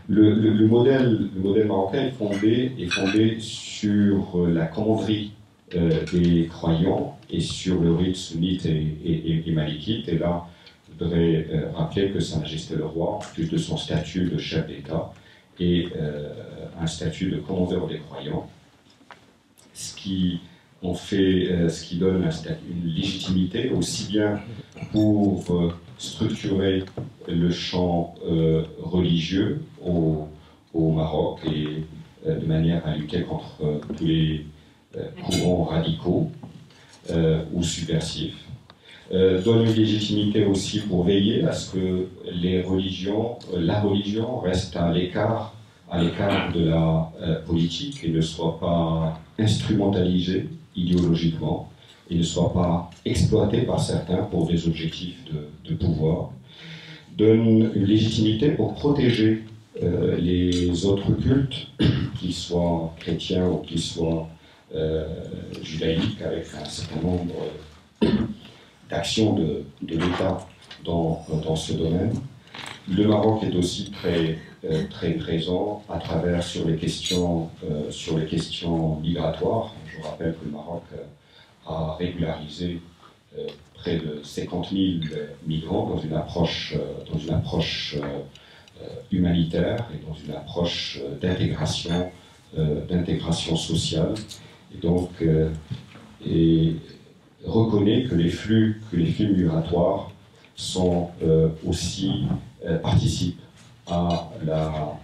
Le modèle marocain est fondé sur la commanderie des croyants et sur le rite sunnite et malikite. Et là, je voudrais rappeler que Sa Majesté le Roi, en plus de son statut de chef d'État, et un statut de commandeur des croyants, ce qui donne une légitimité aussi bien pour structurer le champ religieux au Maroc et de manière à lutter contre tous les courants radicaux ou subversifs. Donne une légitimité aussi pour veiller à ce que la religion reste à l'écart de la politique et ne soit pas instrumentalisée idéologiquement et ne soit pas exploitée par certains pour des objectifs de pouvoir. Donne une légitimité pour protéger les autres cultes, qu'ils soient chrétiens ou qu'ils soient judaïques, avec un certain nombre d'actions de l'État dans ce domaine. Le Maroc est aussi très présent à travers sur les questions migratoires. Je vous rappelle que le Maroc a régularisé près de 50 000 migrants dans une approche humanitaire et dans une approche d'intégration sociale. Et donc, reconnaît que les flux migratoires sont participent à la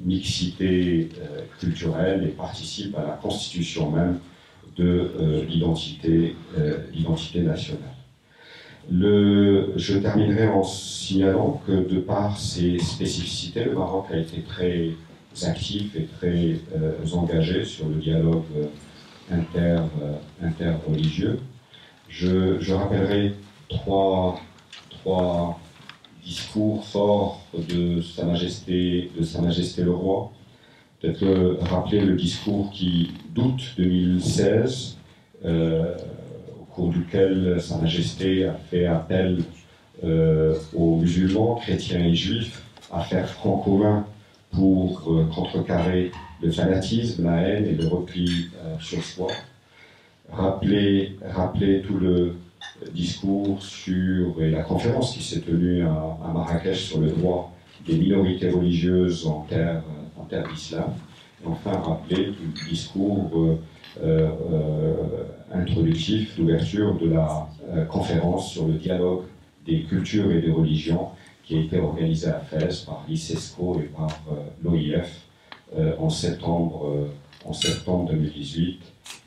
mixité culturelle et participent à la constitution même de l'identité nationale. Je terminerai en signalant que de par ses spécificités, le Maroc a été très actif et très engagé sur le dialogue interreligieux. Je rappellerai trois discours forts de Sa Majesté le Roi. Peut-être rappeler le discours d'août 2016, au cours duquel Sa Majesté a fait appel aux musulmans, chrétiens et juifs à faire front commun pour contrecarrer le fanatisme, la haine et le repli sur soi. Rappeler tout le discours et la conférence qui s'est tenue à Marrakech sur le droit des minorités religieuses en terre d'islam. Et enfin, rappeler tout le discours introductif d'ouverture de la conférence sur le dialogue des cultures et des religions qui a été organisée à Fès par l'ICESCO et par l'OIF en septembre 2018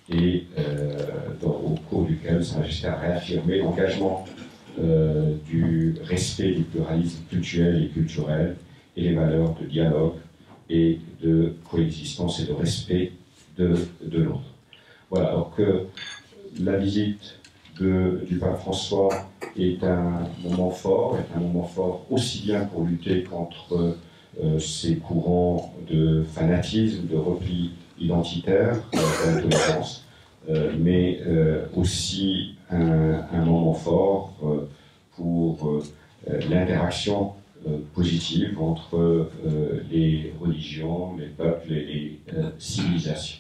et au cours duquel Sa Majesté a réaffirmé l'engagement du respect du pluralisme culturel et culturel et les valeurs de dialogue et de coexistence et de respect de l'autre. Voilà, alors que la visite du pape François est un moment fort aussi bien pour lutter contre ces courants de fanatisme, de repli identitaire, d'intolérance, mais aussi un moment fort pour l'interaction positive entre les religions, les peuples et les civilisations.